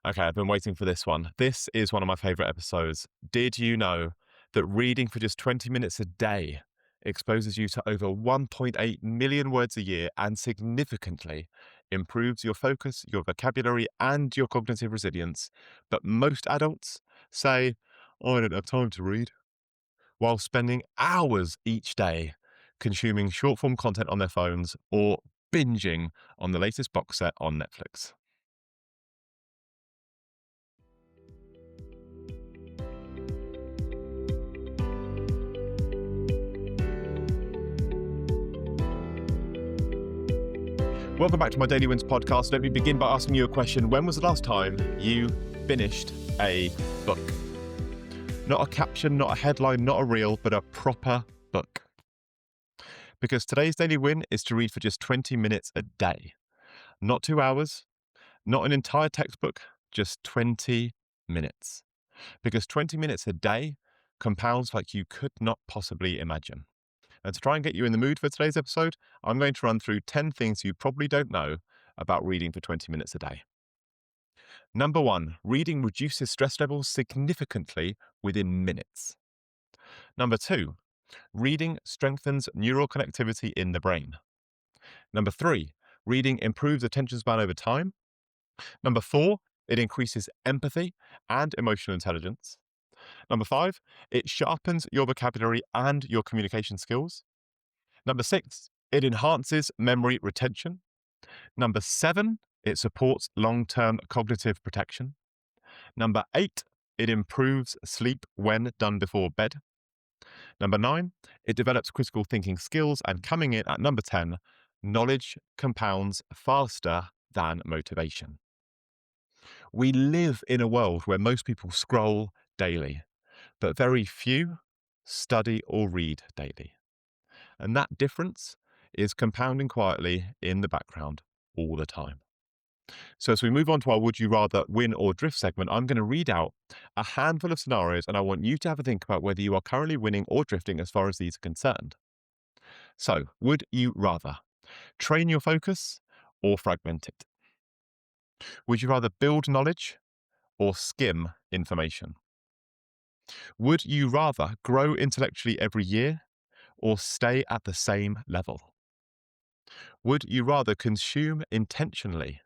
Okay, I've been waiting for this one. This is one of my favorite episodes. Did you know that reading for just 20 minutes a day exposes you to over 1.8 million words a year and significantly improves your focus, your vocabulary, and your cognitive resilience? But most adults say, "Oh, I don't have time to read," while spending hours each day consuming short form content on their phones or binging on the latest box set on Netflix. Welcome back to my Daily Wins podcast. Let me begin by asking you a question. When was the last time you finished a book? Not a caption, not a headline, not a reel, but a proper book. Because today's daily win is to read for just 20 minutes a day. Not 2 hours, not an entire textbook, just 20 minutes. Because 20 minutes a day compounds like you could not possibly imagine. And to try and get you in the mood for today's episode, I'm going to run through 10 things you probably don't know about reading for 20 minutes a day. Number one, reading reduces stress levels significantly within minutes. Number two, reading strengthens neural connectivity in the brain. Number three, reading improves attention span over time. Number four, it increases empathy and emotional intelligence. Number five, it sharpens your vocabulary and your communication skills. Number six, it enhances memory retention. Number seven, it supports long-term cognitive protection. Number eight, it improves sleep when done before bed. Number nine, it develops critical thinking skills. And coming in at number 10, knowledge compounds faster than motivation. We live in a world where most people scroll daily, but very few study or read daily. And that difference is compounding quietly in the background all the time. So as we move on to our Would You Rather Win or Drift segment, I'm going to read out a handful of scenarios and I want you to have a think about whether you are currently winning or drifting as far as these are concerned. So, would you rather train your focus or fragment it? Would you rather build knowledge or skim information? Would you rather grow intellectually every year or stay at the same level? Would you rather consume intentionally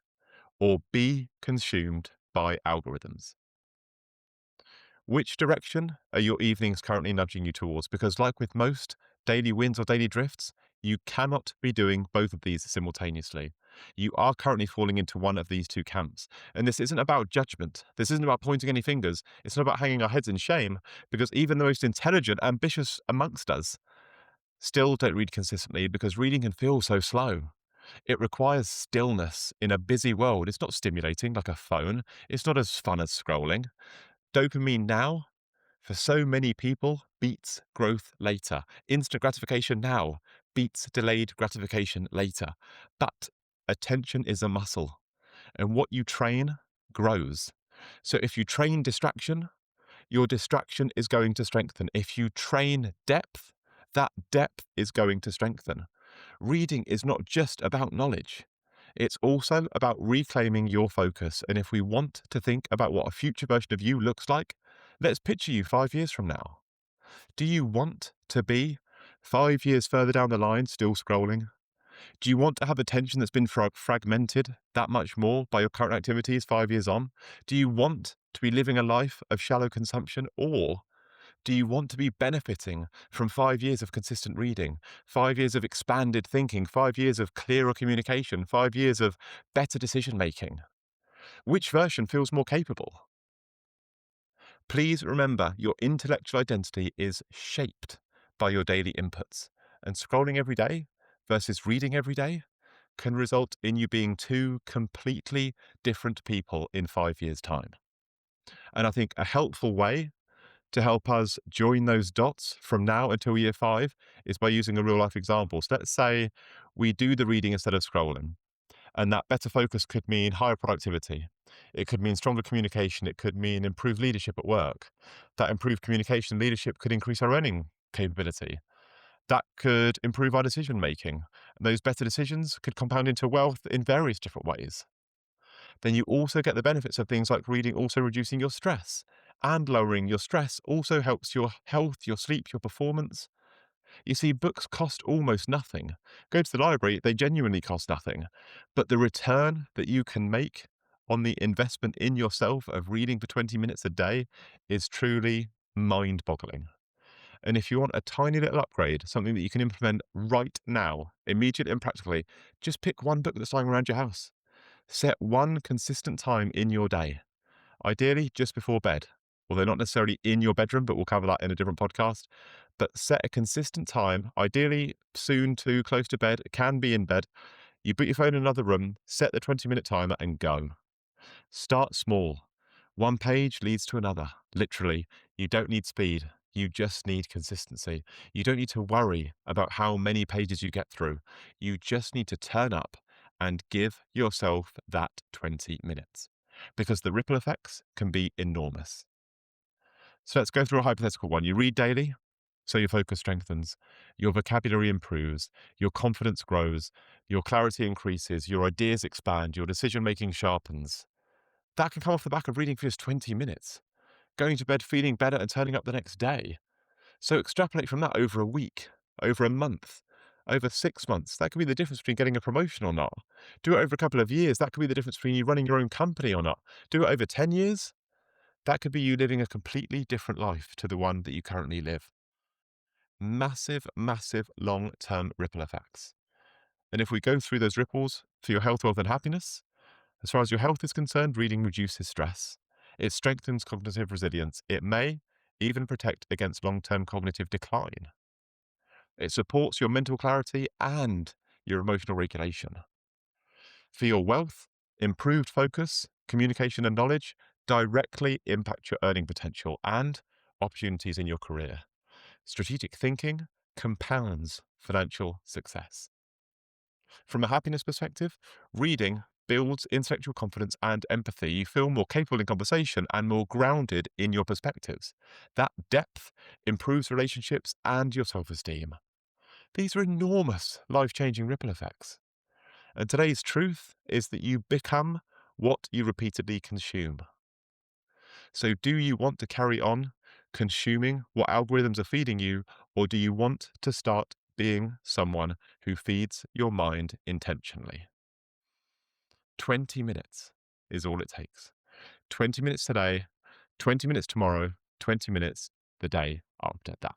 or be consumed by algorithms? Which direction are your evenings currently nudging you towards? Because, like with most daily wins or daily drifts, you cannot be doing both of these simultaneously. You are currently falling into one of these two camps. And this isn't about judgment. This isn't about pointing any fingers. It's not about hanging our heads in shame, because even the most intelligent, ambitious amongst us still don't read consistently because reading can feel so slow. It requires stillness in a busy world. It's not stimulating like a phone. It's not as fun as scrolling. Dopamine now, for so many people, beats growth later. Instant gratification now beats delayed gratification later. But attention is a muscle, and what you train grows. So if you train distraction, your distraction is going to strengthen. If you train depth, that depth is going to strengthen. Reading is not just about knowledge. It's also about reclaiming your focus. And if we want to think about what a future version of you looks like, let's picture you 5 years from now. Do you want to be 5 years further down the line still scrolling? Do you want to have attention that's been fragmented that much more by your current activities 5 years on? Do you want to be living a life of shallow consumption, or do you want to be benefiting from 5 years of consistent reading, 5 years of expanded thinking, 5 years of clearer communication, 5 years of better decision making? Which version feels more capable? Please remember, your intellectual identity is shaped by your daily inputs, and scrolling every day versus reading every day can result in you being two completely different people in 5 years' time. And I think a helpful way to help us join those dots from now until year five is by using a real life example. So let's say we do the reading instead of scrolling, and that better focus could mean higher productivity. It could mean stronger communication. It could mean improved leadership at work. That improved communication and leadership could increase our earning capability. That could improve our decision making. And those better decisions could compound into wealth in various different ways. then you also get the benefits of things like reading also reducing your stress. And lowering your stress also helps your health, your sleep, your performance. You see, books cost almost nothing. Go to the library, they genuinely cost nothing. But the return that you can make on the investment in yourself of reading for 20 minutes a day is truly mind boggling. And if you want a tiny little upgrade, something that you can implement right now, immediately and practically, just pick one book that's lying around your house. Set one consistent time in your day, ideally just before bed, although not necessarily in your bedroom, but we'll cover that in a different podcast. But set a consistent time, ideally soon to close to bed. It can be in bed. You put your phone in another room, set the 20-minute timer and go. Start small. One page leads to another. Literally, you don't need speed. You just need consistency. You don't need to worry about how many pages you get through. You just need to turn up and give yourself that 20 minutes because the ripple effects can be enormous. So let's go through a hypothetical one. You read daily, so your focus strengthens, your vocabulary improves, your confidence grows, your clarity increases, your ideas expand, your decision-making sharpens. That can come off the back of reading for just 20 minutes, going to bed feeling better and turning up the next day. So extrapolate from that over a week, over a month, over 6 months. That could be the difference between getting a promotion or not. Do it over a couple of years. That could be the difference between you running your own company or not. Do it over 10 years. That could be you living a completely different life to the one that you currently live. Massive, massive long-term ripple effects. And if we go through those ripples for your health, wealth, and happiness, as far as your health is concerned, reading reduces stress. It strengthens cognitive resilience. It may even protect against long-term cognitive decline. It supports your mental clarity and your emotional regulation. For your wealth, improved focus, communication, and knowledge directly impact your earning potential and opportunities in your career. Strategic thinking compounds financial success. From a happiness perspective, reading builds intellectual confidence and empathy. You feel more capable in conversation and more grounded in your perspectives. That depth improves relationships and your self-esteem. These are enormous life-changing ripple effects. And today's truth is that you become what you repeatedly consume. So do you want to carry on consuming what algorithms are feeding you, or do you want to start being someone who feeds your mind intentionally? 20 minutes is all it takes. 20 minutes today, 20 minutes tomorrow, 20 minutes the day after that.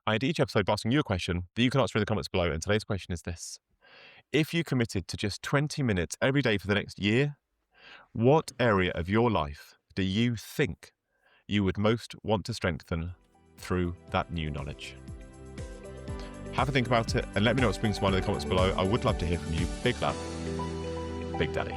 I end each episode by asking you a question that you can answer in the comments below, and today's question is this. If you committed to just 20 minutes every day for the next year, what area of your life do you think you would most want to strengthen through that new knowledge? Have a think about it and let me know what springs to mind in the comments below. I would love to hear from you. Big love, Big Daddy.